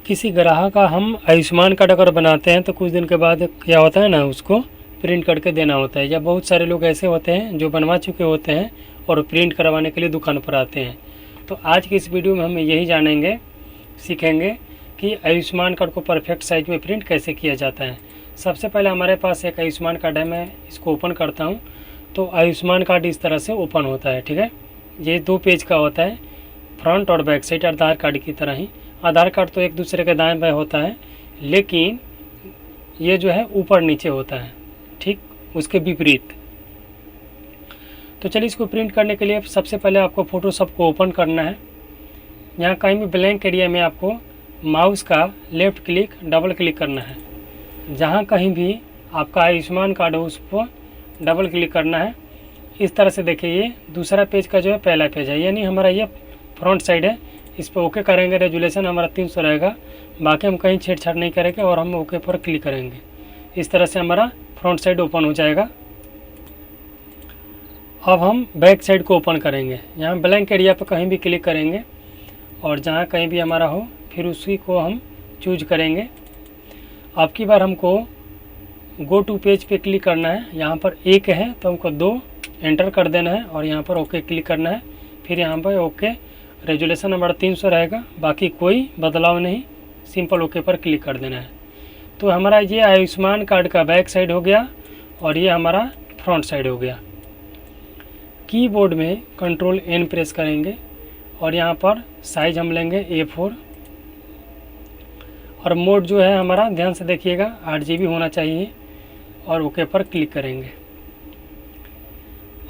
किसी ग्राहक का हम आयुष्मान कार्ड अगर बनाते हैं तो कुछ दिन के बाद क्या होता है ना, उसको प्रिंट करके देना होता है। या बहुत सारे लोग ऐसे होते हैं जो बनवा चुके होते हैं और प्रिंट करवाने के लिए दुकान पर आते हैं। तो आज की इस वीडियो में हम यही जानेंगे, सीखेंगे कि आयुष्मान कार्ड को परफेक्ट साइज में प्रिंट कैसे किया जाता है। सबसे पहले हमारे पास एक आयुष्मान कार्ड है, मैं इसको ओपन करता हूँ। तो आयुष्मान कार्ड इस तरह से ओपन होता है, ठीक है। ये 2 पेज का होता है, फ्रंट और बैक साइड, आधार कार्ड की तरह ही। आधार कार्ड तो एक दूसरे के दाएं बाएं होता है, लेकिन ये जो है ऊपर नीचे होता है, ठीक उसके विपरीत। तो चलिए इसको प्रिंट करने के लिए सबसे पहले आपको फोटोशॉप को ओपन करना है। यहाँ कहीं भी ब्लैंक एरिया में आपको माउस का लेफ़्ट क्लिक डबल क्लिक करना है। जहाँ कहीं भी आपका आयुष्मान कार्ड हो उस पर डबल क्लिक करना है। इस तरह से देखिए, ये दूसरा पेज का जो है पहला पेज है, यानी हमारा ये फ्रंट साइड है। इस पर ओके करेंगे, रेजुलेशन हमारा 300 रहेगा। बाकी हम कहीं छेड़छाड़ नहीं करेंगे और हम ओके पर क्लिक करेंगे। इस तरह से हमारा फ्रंट साइड ओपन हो जाएगा। अब हम बैक साइड को ओपन करेंगे। यहाँ ब्लैंक एरिया पर कहीं भी क्लिक करेंगे और जहाँ कहीं भी हमारा हो फिर उसी को हम चूज करेंगे। अब की बार हमको गो टू पेज पे क्लिक करना है। यहाँ पर 1 है तो हमको 2 एंटर कर देना है और यहाँ पर ओके क्लिक करना है। फिर यहाँ पर ओके, रेजुलेशन हमारा 300 रहेगा, बाकी कोई बदलाव नहीं, सिंपल ओके पर क्लिक कर देना है। तो हमारा ये आयुष्मान कार्ड का बैक साइड हो गया और ये हमारा फ्रंट साइड हो गया। कीबोर्ड में कंट्रोल N प्रेस करेंगे और यहाँ पर साइज हम लेंगे A4 और मोड जो है हमारा, ध्यान से देखिएगा, 8 GB होना चाहिए और ओके पर क्लिक करेंगे।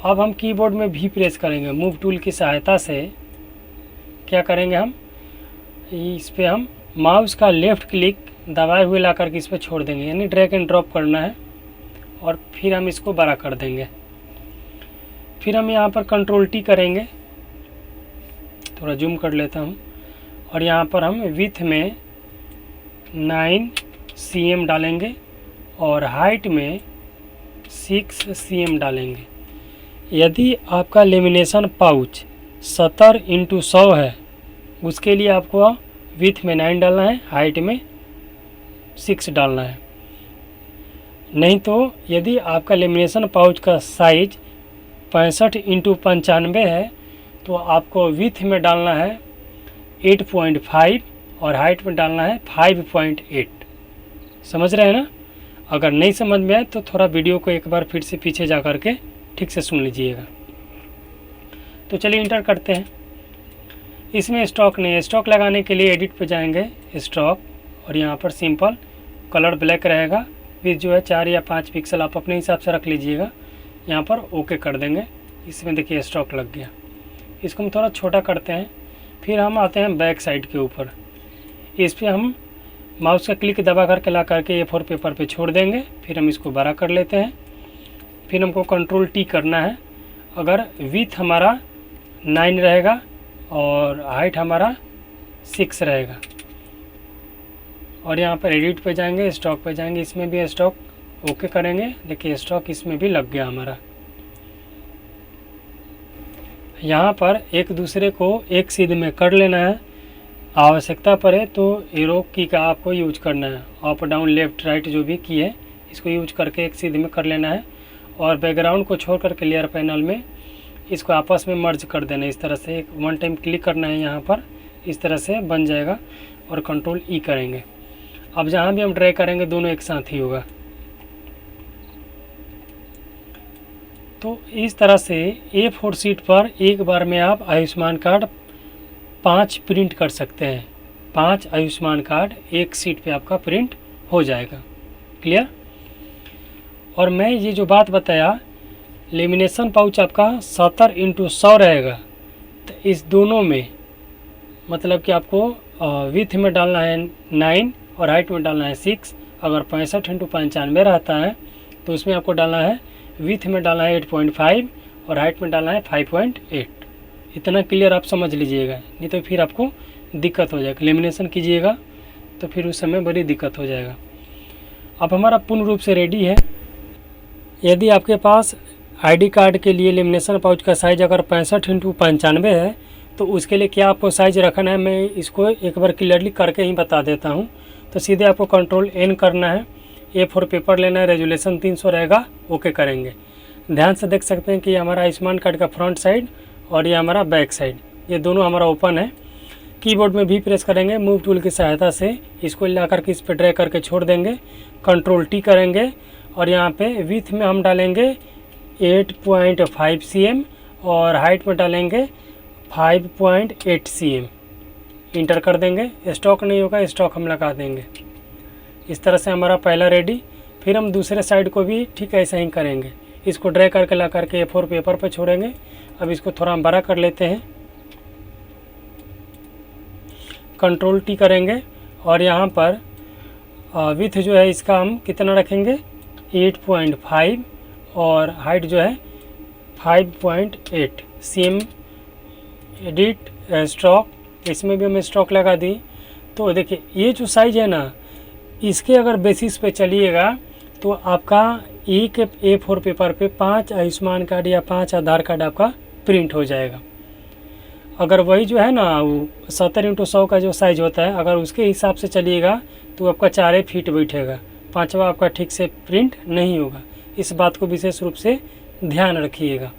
अब हम कीबोर्ड में भी प्रेस करेंगे। मूव टूल की सहायता से क्या करेंगे, हम इस पर हम माउस का लेफ़्ट क्लिक दबाए हुए ला करके इस पर छोड़ देंगे, यानी ड्रैग एंड ड्रॉप करना है और फिर हम इसको बड़ा कर देंगे। फिर हम यहाँ पर कंट्रोल T करेंगे, थोड़ा जूम कर लेता हूँ, और यहाँ पर हम विड्थ में 9 cm डालेंगे और हाइट में 6 cm डालेंगे। यदि आपका लेमिनेशन पाउच 70x100 है, उसके लिए आपको विड्थ में 9 डालना है, हाइट में 6 डालना है। नहीं तो यदि आपका लेमिनेशन पाउच का साइज 65x95 है तो आपको विड्थ में डालना है 8.5 और हाइट में डालना है 5.8। समझ रहे हैं ना? अगर नहीं समझ में आए तो थोड़ा वीडियो को एक बार फिर से पीछे जा कर के ठीक से सुन लीजिएगा। तो चलिए इंटर करते हैं। इसमें स्टॉक नहीं है। स्टॉक लगाने के लिए एडिट पे जाएंगे, स्टॉक, और यहाँ पर सिंपल कलर ब्लैक रहेगा। विड्थ जो है 4 या 5 पिक्सल आप अपने हिसाब से रख लीजिएगा। यहाँ पर ओके कर देंगे। इसमें देखिए स्टॉक लग गया। इसको हम थोड़ा छोटा करते हैं। फिर हम आते हैं बैक साइड के ऊपर। इस पर हम माउस का क्लिक दबा करके ला करके A4 पेपर पे छोड़ देंगे। फिर हम इसको बड़ा कर लेते हैं। फिर हमको कंट्रोल T करना है। अगर विड्थ हमारा 9 रहेगा और हाइट हमारा 6 रहेगा, और यहाँ पर एडिट पे जाएंगे, स्टॉक पे जाएंगे, इसमें भी स्टॉक ओके करेंगे। देखिए स्टॉक इसमें भी लग गया हमारा। यहाँ पर एक दूसरे को एक सीध में कर लेना है। आवश्यकता पड़े तो एरो की का आपको यूज करना है, अप डाउन लेफ्ट राइट जो भी की है इसको यूज करके एक सीध में कर लेना है। और बैकग्राउंड को छोड़ कर क्लियर पैनल में इसको आपस में मर्ज कर देना है। इस तरह से 1 टाइम क्लिक करना है यहाँ पर, इस तरह से बन जाएगा और कंट्रोल E करेंगे। अब जहाँ भी हम ड्रैग करेंगे दोनों एक साथ ही होगा। तो इस तरह से A4 शीट पर एक बार में आप आयुष्मान कार्ड 5 प्रिंट कर सकते हैं। 5 आयुष्मान कार्ड एक शीट पे आपका प्रिंट हो जाएगा। क्लियर? और मैं ये जो बात बताया, लेमिनेशन पाउच आपका 70x100 रहेगा, तो इस दोनों में मतलब कि आपको विड्थ में डालना है 9 और हाइट में डालना है 6। अगर 65x95 रहता है तो उसमें आपको डालना है, विड्थ में डालना है 8.5 और हाइट में डालना है 5.8। इतना क्लियर आप समझ लीजिएगा, नहीं तो फिर आपको दिक्कत हो जाएगा। लेमिनेशन कीजिएगा तो फिर उस समय बड़ी दिक्कत हो जाएगा। अब हमारा पूर्ण रूप से रेडी है। यदि आपके पास आईडी कार्ड के लिए लेमिनेशन पाउच का साइज अगर 65x95 है तो उसके लिए क्या आपको साइज रखना है, मैं इसको एक बार क्लियरली करके ही बता देता हूँ। तो सीधे आपको कंट्रोल N करना है, A4 पेपर लेना है, रेजोल्यूशन 300 रहेगा, ओके करेंगे। ध्यान से देख सकते हैं कि ये हमारा आयुष्मान कार्ड का फ्रंट साइड और ये हमारा बैक साइड, ये दोनों हमारा ओपन है। कीबोर्ड में भी प्रेस करेंगे, मूव टूल की सहायता से इसको ला करके इस पर ड्रैग करके छोड़ देंगे, कंट्रोल T करेंगे और यहाँ पे विथ में हम डालेंगे 8.5 cm और हाइट में डालेंगे 5.8 cm, इंटर कर देंगे। स्टॉक नहीं होगा, स्टॉक हम लगा देंगे। इस तरह से हमारा पहला रेडी। फिर हम दूसरे साइड को भी ठीक ऐसा ही करेंगे, इसको ड्रैग करके ला करके A4 पेपर पर छोड़ेंगे। अब इसको थोड़ा हम बड़ा कर लेते हैं, कंट्रोल T करेंगे और यहाँ पर विथ जो है इसका हम कितना रखेंगे 8.5 और हाइट जो है 5.8 cm। एडिट स्टॉक, इसमें भी हमें स्टॉक लगा दी। तो देखिए ये जो साइज है ना, इसके अगर बेसिस पे चलिएगा तो आपका एक A4 पेपर पे 5 आयुष्मान कार्ड या 5 आधार कार्ड आपका प्रिंट हो जाएगा। अगर वही जो है ना 70x100 का जो साइज होता है, अगर उसके हिसाब से चलिएगा तो आपका 4 फीट बैठेगा, 5वां आपका ठीक से प्रिंट नहीं होगा। इस बात को विशेष रूप से ध्यान रखिएगा।